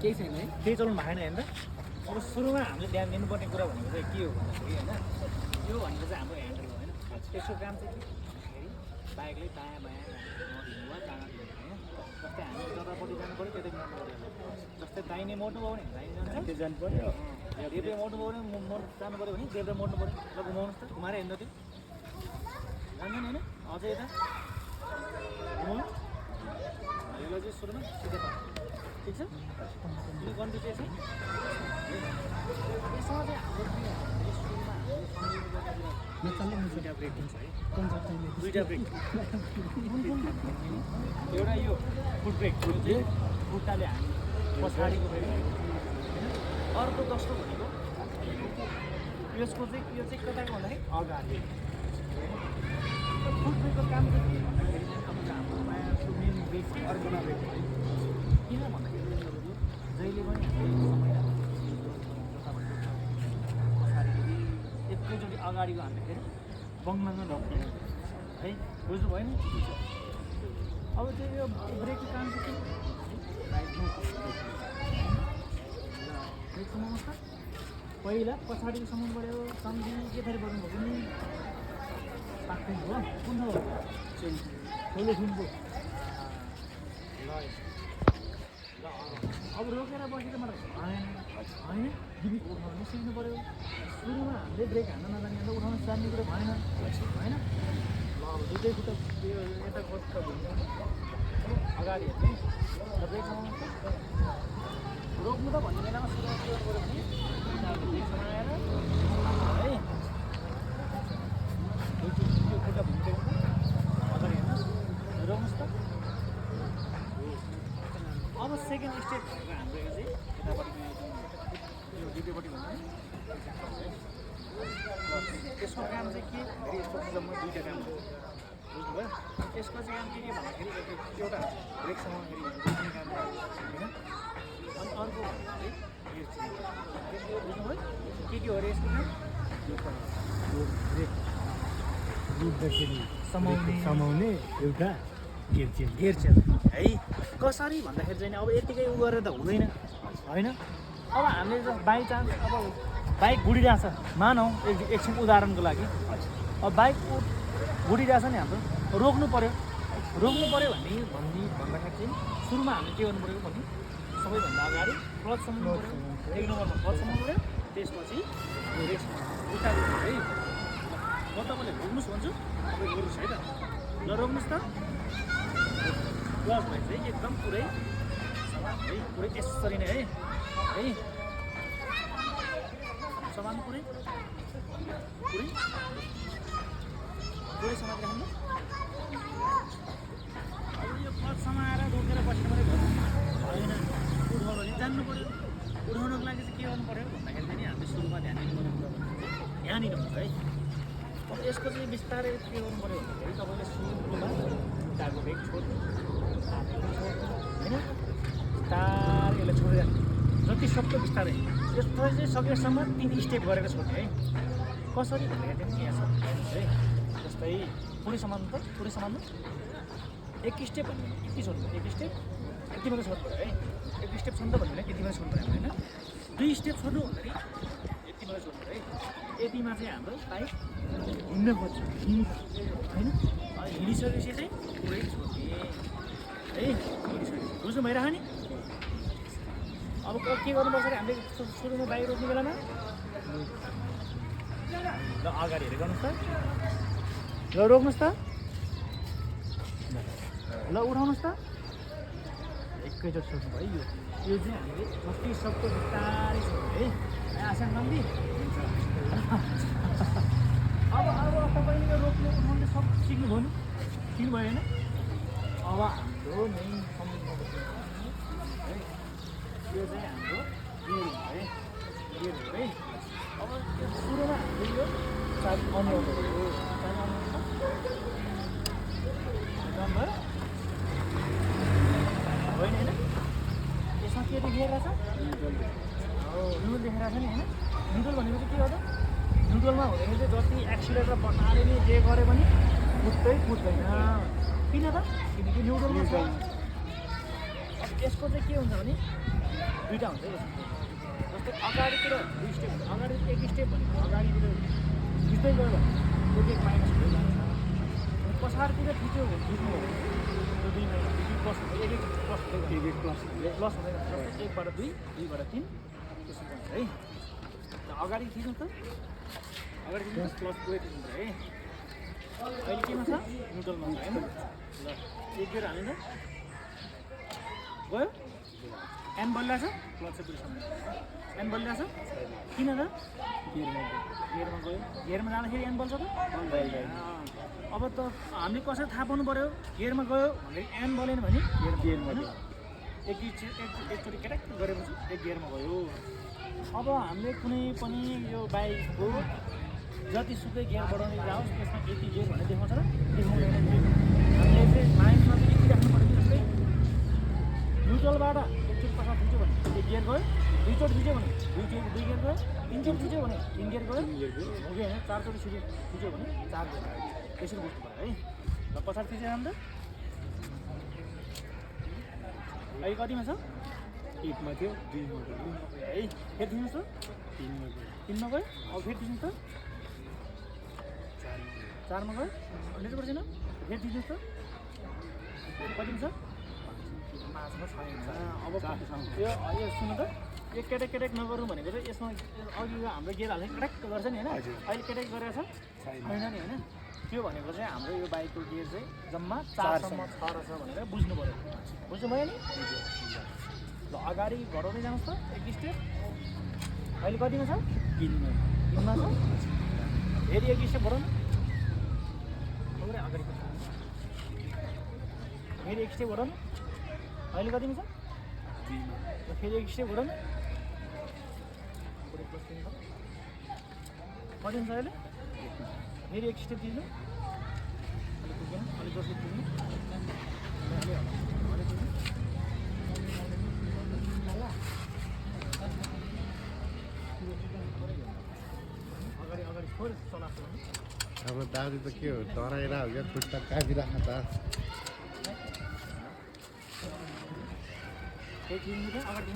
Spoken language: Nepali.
केही छैन है केही चलाउनु भएन होइन त अब सुरुमा हामीले ध्यान दिनुपर्ने कुरा भनेको चाहिँ के हो भन्दाखेरि होइन यो भनेको चाहिँ हाम्रो ह्यान्डल हो होइन त्यसको काम चाहिँ के भन्दाखेरि बाइकले दायाँ बायाँ नदिनु वा जान दिनु होइन जस्तै हामी जतापट्टि जानु पऱ्यो त्यतै मोड्नु पऱ्यो जस्तै दाहिने मोड्नु भयो भने दाहिने जान्छ त्यो जानु पर्यो देब्रे मोड्नु भयो भने जानु पऱ्यो भने देब्रे मोड्नु पऱ्यो ल घुमाउनुहोस् त घुमाएर हिँड्नु त्यो जान्दैन होइन अझै यता घुमाउनु यसलाई चाहिँ सुरुमा सिधै पार्छ ठिक छ यो कन्डिसन छ यसमा चाहिँ हाम्रो सुरुमा नचल्ने दुईवटा ब्रेक हुन्छ है कुन चाहिँ चाहिने दुईवटा ब्रेक एउटा यो फुट ब्रेक जो चाहिँ खुट्टाले हामी पछाडिको ब्रेक होइन अर्को कस्तो भनेको यसको चाहिँ यो चाहिँ कताको भन्दाखेरि अगाडि फुट ब्रेकको काम चाहिँ के भन्दाखेरि अब हाम्रोमा मेन ब्रेक चाहिँ अर्कोमा ब्रेक हो किन भन्दाखेरि जहिले पनि हामीले समय पछाडिदेखि एकैचोटि अगाडिको हाल्दाखेरि बङ्गलामा लग्ने है बुझ्नु भएन अब चाहिँ यो ब्रेकको काम चाहिँ के ब्रेक समाउनुहोस् त पहिला पछाडिको समाउनु पऱ्यो सम्झि के थरी पर्नुभयो भने पाक्नु हो कुन हो ठुलो सुनको ल अब रोकेर बसेर मलाई भएन होइन दिदी उठाउनु सिक्नु पऱ्यो सुरुमा हामीले ब्रेक हान्न नजाने अन्त उठाउनु जान्ने कुरो भएन होइन ल अब दुइटै खुट्टा यो यता खुट्टा घुम्नु अगाडि हेर्ने र ब्रेक समाउनु रोक्नु त भन्ने बेलामा सुरुमा के गर्नु पऱ्यो भने ब्रेक समाएर है यो खुट्टा घुम्दै अगाडि हेर्नु रोक्नुहोस् त अब सेकेन्ड स्टेप भनेको हाम्रो यो चाहिँ यतापट्टि यो दुईपट्टि भन्दा यसको काम चाहिँ के भन्दाखेरि यसको चाहिँ जम्मा दुईवटा काम हो बुझ्नुभयो यसको चाहिँ काम के भन्दाखेरि एउटा ब्रेक समाउँदाखेरि दुई काम होइन अनि अर्को भन्दाखेरि यो चाहिँ बुझ्नुभयो के हो अरे यसको काम रुट्दाखेरि समाउने एउटा गियर चेन्ज है कसरी भन्दाखेरि चाहिँ अब यतिकै उ गरेर त हुँदैन होइन अब हामीले जस्तो बाई चान्स अब बाइक घुडिरहेछ मानौँ एकछिन उदाहरणको लागि अब बाइक घुडिरहेछ नि हाम्रो रोक्नु पऱ्यो भन्दाखेरि चाहिँ सुरुमा हामीले के गर्नु पऱ्यो भने सबैभन्दा अगाडि क्लच समाउनु पऱ्यो एक नम्बरमा क्लच समाउनु पऱ्यो त्यसपछि ब्रेक उताको है म तपाईँले रोक्नुहोस् भन्छु तपाईँ गर्नुहोस् है त ल रोक्नुहोस् त क्लच भएपछि एकदम पुरै है पुरै यसरी नै है समाउनु पुरै समाएर राख्नु अब यो क्लच समाएर रोकेर बस्नु पऱ्यो होइन उठाउनु जान्नु पऱ्यो उठाउनुको लागि चाहिँ के गर्नु पऱ्यो भन्दाखेरि चाहिँ हामीले सुरुमा ध्यान दिनुपर्ने कुरा भनेको ध्यान दिनुपर्छ है अब यसको चाहिँ बिस्तारै के गर्नु पऱ्यो भन्दाखेरि तपाईँले सुरुमा खुट्टाको ब्रेक छोड्नु होइन बिस्तारै यसलाई छोडेर जति सक्दो बिस्तारै यस्तो चाहिँ सकेसम्म 3 स्टेप गरेर छोड्ने है कसरी भन्दाखेरि चाहिँ यहाँ छ है जस्तै पुरै समाउनु त पुरै समाउनु एक स्टेप भन्यो भने यति छोड्नु एक स्टेप यति मात्रै छोड्नु पऱ्यो है एक स्टेप छोड्नु त भन्यो भने यति मात्रै छोड्नु पऱ्यो होइन 2 स्टेप छोड्नु भन्दाखेरि यति मात्रै छोड्नु पऱ्यो है यतिमा चाहिँ हाम्रो बाइक हिँड्न खोज्छ होइन हिँडिसकेपछि चाहिँ पुरै छोड्ने है बुझ्नु भइरहेको नि अब के गर्नुपर्छ अरे हामीले सुरुमा बाइक रोक्ने बेलामा ल अगाडि हेरेर गर्नुहोस् त ल रोक्नुहोस् त ल उठाउनुहोस् त एकैचोटि सोच्नु भयो यो चाहिँ हामीले जति सक्दो बिस्तारै छोड्ने है आसान नम्बी अब तपाईँले यो रोक्ने उठाउनु सब सिक्नुभयो नि सिक्नुभयो होइन अब हाम्रो मेन है यो चाहिँ हाम्रो गियर है गियर हो है अब यो सुरुमा हामीले यो चाबी अनलोड भयो भयो होइन होइन यसमा के देखिरहेको छ हो न्युट्रल देखाइरहेको छ नि होइन न्युट्रल भनेको चाहिँ के हो त न्युट्रलमा हुँदैन चाहिँ जति एक्सिलेटर बनाएर नि जे गरे पनि कुद्दैन किन त किनकि न्युट्रलमा छ अब यसको चाहिँ के हुन्छ भने दुईवटा हुन्छ है यसमा। जस्तै अगाडितिर 2 स्टेप हुन्छ, अगाडि 1 स्टेप भनेको अगाडितिर खिच्दै गयो भने त्यो 1 माइनस हुँदै जान्छ। अनि पछाडितिर खिच्यो भने खिच्नु हो भने त्यो 2 माइनस 2 प्लस हुन्छ, 1 प्लस हुँदै जान्छ, 1 प्लस प्लस हुँदै जान्छ। जस्तै 1 बाट 2, 2 बाट 3 त्यसो हुन्छ है। ल अगाडि खिच्नु त, अगाडि खिच्नु त प्लस गयो खिच्नु है। अहिले केमा छ? न्युट्रलमा छ हैन। ल 1 गियर हाल्नु त गयो, एन बलिरहेछ, प्लस चाहिँ पुरै सम्झनु, एन बलिरहेछ किन त? गियरमा गयो, गियरमा जाँदाखेरि एन बल्छ त? अब त हामीले कसरी थाहा पाउनु पऱ्यो गियरमा गयो भने एन बलेन भने गियरमा होइन, एकचोटि क्यारेक्ट गरेपछि 1 गियरमा गयो। अब हामीले कुनै पनि यो बाइकको जतिसुकै गियर बढाउँदै जाओस् त्यसमा यति गियर भनेर देखाउँछ र देखाउँदैन। हामीले चाहिँ माइन्डमा चाहिँ यति राख्नु पऱ्यो। जस्तै न्युट्रलबाट एकचोटि पछाडि खिच्यो भने 1 गियर गयो, 2 चोटि खिच्यो भने 2 गियर गयो, 3 चोटि खिच्यो भने 3 गियर गयो, हो कि होइन? 4 चोटि खिच्यो भने 4 गियर गयो। त्यसरी बुझ्नु पऱ्यो है। र पछाडि खिचेर अन्त अहिले कतिमा छ? 1 मा थियो, 2 मा गयो, है फेरि दिनुहोस् त, 3 मा गयो, 3 मा गयो, अब फेरि दिनुहोस् त, 4 मा गयो, लेख्नु पर्दैन, फेरि दिनुहोस् त, कतिमा छ? 5 मा छैन। अब यो सुन्नु त, यो केटेक नगर्नु भनेको चाहिँ यसमा अघि हाम्रो गियर हाल्ने क्याटेक गर्छ नि होइन, अहिले केटेक गरेको छ छैन नि होइन। त्यो भनेको चाहिँ हाम्रो यो बाइकको गियर चाहिँ जम्मा 4 सम्म छ रहेछ भनेर बुझ्नु पऱ्यो। बुझ्नु भयो नि? ल अगाडि घटाउँदै जानुहोस् त 1 स्टेप। अहिले कतिमा छ? 3 मा छ। फेरि 1 स्टेप बढाउनु, अगाडि फेरि 1 स्टेप बढाउनु। अहिले कतिमा छ? 2 मा, फेरि 1 स्टेप बढाउनु, कतिमा छ अहिले? फेरि 1 स्टेप दिनु, अलिक पुगेन, अलिक जस्तो पुग्नु, अगाडि थोरै चलाएको अब दाजु त के हो डराएर हो क्या खुट्टा काटिराख त फेरि अगाडि